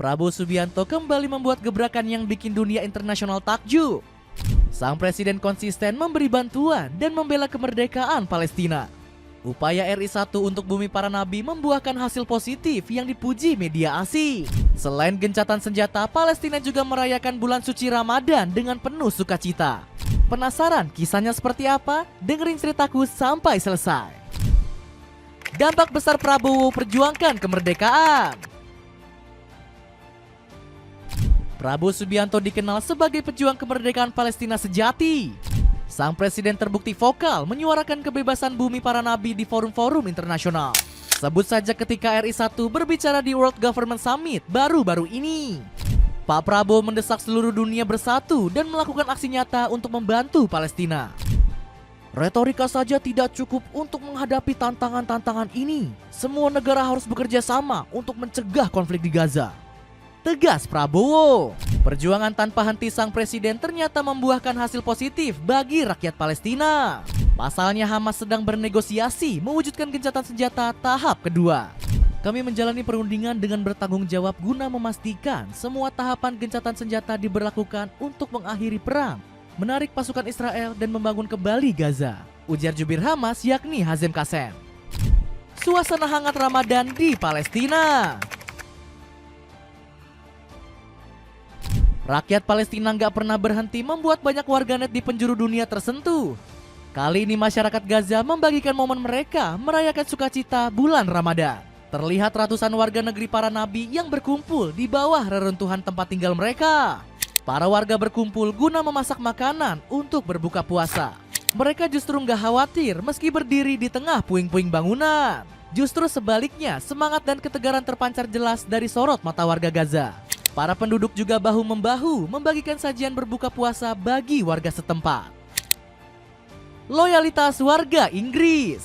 Prabowo Subianto kembali membuat gebrakan yang bikin dunia internasional takjub. Sang presiden konsisten memberi bantuan dan membela kemerdekaan Palestina. Upaya RI 1 untuk bumi para nabi membuahkan hasil positif yang dipuji media asing. Selain gencatan senjata, Palestina juga merayakan bulan suci Ramadan dengan penuh sukacita. Penasaran kisahnya seperti apa? Dengerin ceritaku sampai selesai. Dampak besar Prabowo perjuangkan kemerdekaan. Prabowo Subianto dikenal sebagai pejuang kemerdekaan Palestina sejati. Sang presiden terbukti vokal menyuarakan kebebasan bumi para nabi di forum-forum internasional. Sebut saja ketika RI 1 berbicara di World Government Summit baru-baru ini. Pak Prabowo mendesak seluruh dunia bersatu dan melakukan aksi nyata untuk membantu Palestina. Retorika saja tidak cukup untuk menghadapi tantangan-tantangan ini. Semua negara harus bekerja sama untuk mencegah konflik di Gaza. Tegas Prabowo. Perjuangan tanpa henti sang presiden ternyata membuahkan hasil positif bagi rakyat Palestina. Pasalnya Hamas sedang bernegosiasi mewujudkan gencatan senjata tahap kedua. Kami menjalani perundingan dengan bertanggung jawab guna memastikan semua tahapan gencatan senjata diberlakukan untuk mengakhiri perang, menarik pasukan Israel dan membangun kembali Gaza, ujar jubir Hamas yakni Hazem Qassem. Suasana hangat Ramadan di Palestina. Rakyat Palestina nggak pernah berhenti membuat banyak warganet di penjuru dunia tersentuh. Kali ini masyarakat Gaza membagikan momen mereka merayakan sukacita bulan Ramadan. Terlihat ratusan warga negeri para nabi yang berkumpul di bawah reruntuhan tempat tinggal mereka. Para warga berkumpul guna memasak makanan untuk berbuka puasa. Mereka justru nggak khawatir meski berdiri di tengah puing-puing bangunan. Justru sebaliknya, semangat dan ketegaran terpancar jelas dari sorot mata warga Gaza. Para penduduk juga bahu-membahu membagikan sajian berbuka puasa bagi warga setempat. Loyalitas warga Inggris.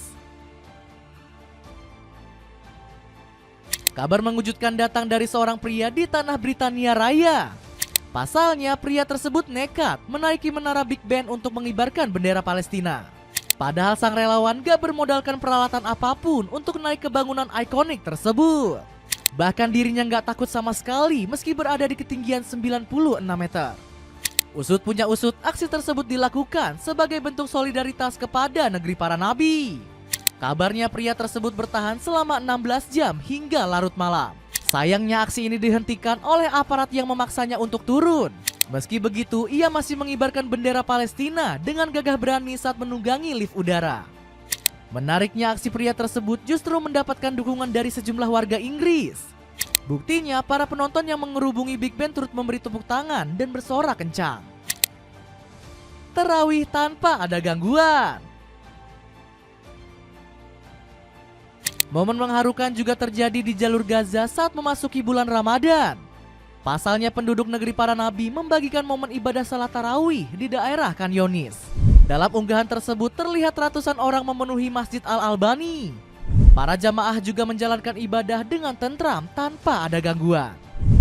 Kabar mengejutkan datang dari seorang pria di tanah Britania Raya. Pasalnya pria tersebut nekat menaiki menara Big Ben untuk mengibarkan bendera Palestina. Padahal sang relawan gak bermodalkan peralatan apapun untuk naik ke bangunan ikonik tersebut. Bahkan dirinya nggak takut sama sekali meski berada di ketinggian 96 meter. Usut punya usut, aksi tersebut dilakukan sebagai bentuk solidaritas kepada negeri para nabi. Kabarnya pria tersebut bertahan selama 16 jam hingga larut malam. Sayangnya aksi ini dihentikan oleh aparat yang memaksanya untuk turun. Meski begitu, ia masih mengibarkan bendera Palestina dengan gagah berani saat menunggangi lift udara. Menariknya aksi pria tersebut justru mendapatkan dukungan dari sejumlah warga Inggris. Buktinya para penonton yang mengerubungi Big Ben turut memberi tepuk tangan dan bersorak kencang. Tarawih tanpa ada gangguan. Momen mengharukan juga terjadi di jalur Gaza saat memasuki bulan Ramadan. Pasalnya penduduk negeri para nabi membagikan momen ibadah salat tarawih di daerah Khan Younis. Dalam unggahan tersebut terlihat ratusan orang memenuhi Masjid Al-Albani. Para jamaah juga menjalankan ibadah dengan tentram tanpa ada gangguan.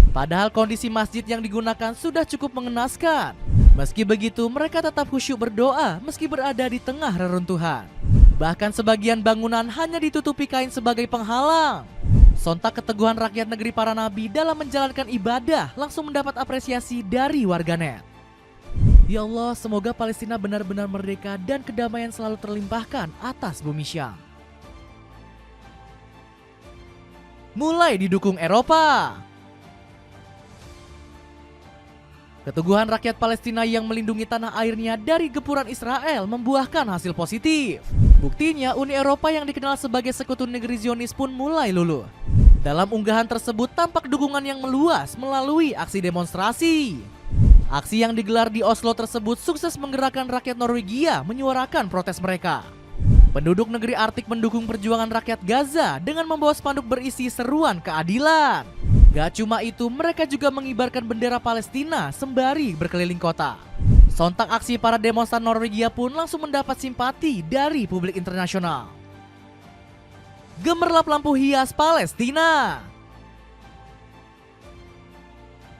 Padahal kondisi masjid yang digunakan sudah cukup mengenaskan. Meski begitu mereka tetap khusyuk berdoa meski berada di tengah reruntuhan. Bahkan sebagian bangunan hanya ditutupi kain sebagai penghalang. Sontak keteguhan rakyat negeri para nabi dalam menjalankan ibadah langsung mendapat apresiasi dari warganet. Ya Allah, semoga Palestina benar-benar merdeka dan kedamaian selalu terlimpahkan atas bumi Syam. Mulai didukung Eropa. Keteguhan rakyat Palestina yang melindungi tanah airnya dari gempuran Israel membuahkan hasil positif. Buktinya Uni Eropa yang dikenal sebagai sekutu negeri Zionis pun mulai luluh. Dalam unggahan tersebut tampak dukungan yang meluas melalui aksi demonstrasi. Aksi yang digelar di Oslo tersebut sukses menggerakkan rakyat Norwegia menyuarakan protes mereka. Penduduk negeri Arktik mendukung perjuangan rakyat Gaza dengan membawa spanduk berisi seruan keadilan. Gak cuma itu, mereka juga mengibarkan bendera Palestina sembari berkeliling kota. Sontak aksi para demonstran Norwegia pun langsung mendapat simpati dari publik internasional. Gemerlap lampu hias Palestina.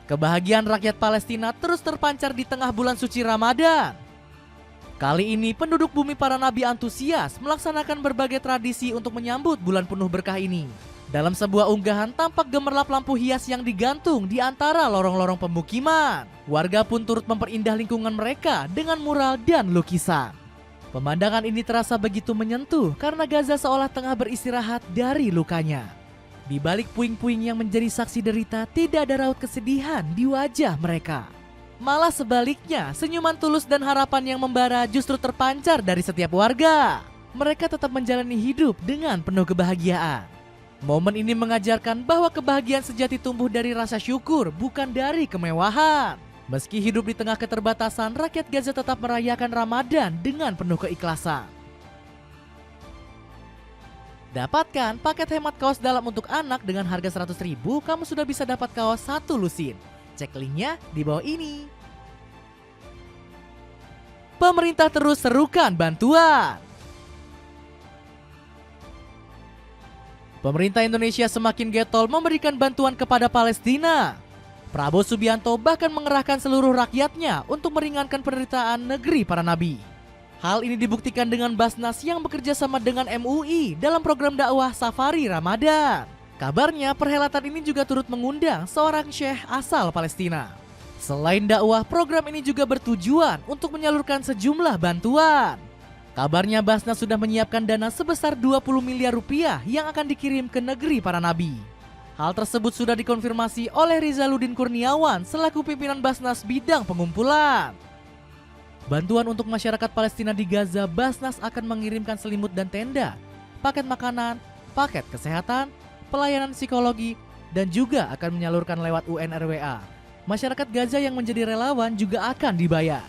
Kebahagiaan rakyat Palestina terus terpancar di tengah bulan suci Ramadan. Kali ini penduduk bumi para nabi antusias melaksanakan berbagai tradisi untuk menyambut bulan penuh berkah ini. Dalam sebuah unggahan tampak gemerlap lampu hias yang digantung di antara lorong-lorong pemukiman. Warga pun turut memperindah lingkungan mereka dengan mural dan lukisan. Pemandangan ini terasa begitu menyentuh karena Gaza seolah tengah beristirahat dari lukanya. Di balik puing-puing yang menjadi saksi derita, tidak ada raut kesedihan di wajah mereka. Malah sebaliknya, senyuman tulus dan harapan yang membara justru terpancar dari setiap warga. Mereka tetap menjalani hidup dengan penuh kebahagiaan. Momen ini mengajarkan bahwa kebahagiaan sejati tumbuh dari rasa syukur, bukan dari kemewahan. Meski hidup di tengah keterbatasan, rakyat Gaza tetap merayakan Ramadan dengan penuh keikhlasan. Dapatkan paket hemat kaos dalam untuk anak dengan harga 100.000, kamu sudah bisa dapat kaos 1 lusin. Cek linknya di bawah ini. Pemerintah terus serukan bantuan. Pemerintah Indonesia semakin getol memberikan bantuan kepada Palestina. Prabowo Subianto bahkan mengerahkan seluruh rakyatnya untuk meringankan penderitaan negeri para nabi. Hal ini dibuktikan dengan Basnas yang bekerja sama dengan MUI dalam program dakwah Safari Ramadan. Kabarnya perhelatan ini juga turut mengundang seorang syekh asal Palestina. Selain dakwah, program ini juga bertujuan untuk menyalurkan sejumlah bantuan. Kabarnya Basnas sudah menyiapkan dana sebesar 20 miliar rupiah yang akan dikirim ke negeri para nabi. Hal tersebut sudah dikonfirmasi oleh Rizaludin Kurniawan selaku pimpinan Basnas bidang pengumpulan. Bantuan untuk masyarakat Palestina di Gaza, Basnas akan mengirimkan selimut dan tenda, paket makanan, paket kesehatan, pelayanan psikologi, dan juga akan menyalurkan lewat UNRWA. Masyarakat Gaza yang menjadi relawan juga akan dibayar.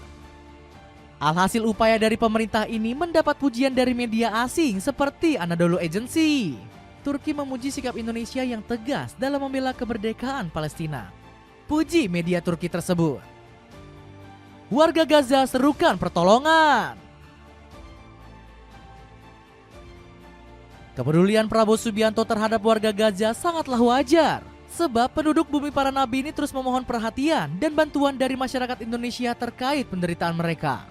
Alhasil upaya dari pemerintah ini mendapat pujian dari media asing seperti Anadolu Agency. Turki memuji sikap Indonesia yang tegas dalam membela kemerdekaan Palestina. Puji media Turki tersebut. Warga Gaza serukan pertolongan. Kepedulian Prabowo Subianto terhadap warga Gaza sangatlah wajar. Sebab penduduk bumi para nabi ini terus memohon perhatian dan bantuan dari masyarakat Indonesia terkait penderitaan mereka.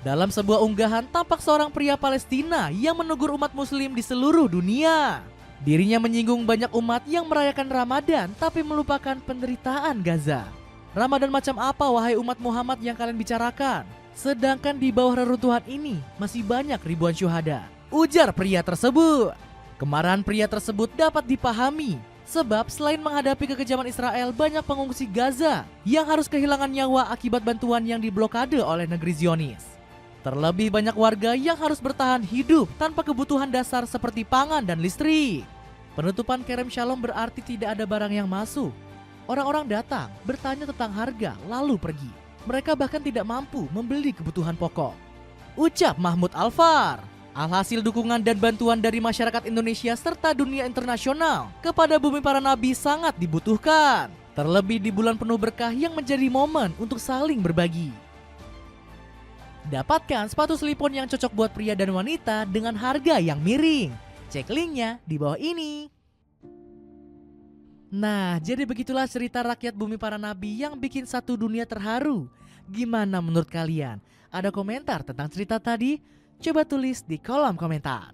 Dalam sebuah unggahan tampak seorang pria Palestina yang menegur umat muslim di seluruh dunia. Dirinya menyinggung banyak umat yang merayakan Ramadan tapi melupakan penderitaan Gaza. Ramadan macam apa wahai umat Muhammad yang kalian bicarakan? Sedangkan di bawah reruntuhan ini masih banyak ribuan syuhada. Ujar pria tersebut. Kemarahan pria tersebut dapat dipahami. Sebab selain menghadapi kekejaman Israel, banyak pengungsi Gaza yang harus kehilangan nyawa akibat bantuan yang diblokade oleh negeri Zionis. Terlebih banyak warga yang harus bertahan hidup tanpa kebutuhan dasar seperti pangan dan listrik. Penutupan Kerem Shalom berarti tidak ada barang yang masuk. Orang-orang datang, bertanya tentang harga, lalu pergi. Mereka bahkan tidak mampu membeli kebutuhan pokok. Ucap Mahmud Alfar. Alhasil dukungan dan bantuan dari masyarakat Indonesia serta dunia internasional kepada bumi para nabi sangat dibutuhkan. Terlebih di bulan penuh berkah yang menjadi momen untuk saling berbagi. Dapatkan sepatu slip-on yang cocok buat pria dan wanita dengan harga yang miring. Cek linknya di bawah ini. Nah, jadi begitulah cerita rakyat bumi para nabi yang bikin satu dunia terharu. Gimana menurut kalian? Ada komentar tentang cerita tadi? Coba tulis di kolom komentar.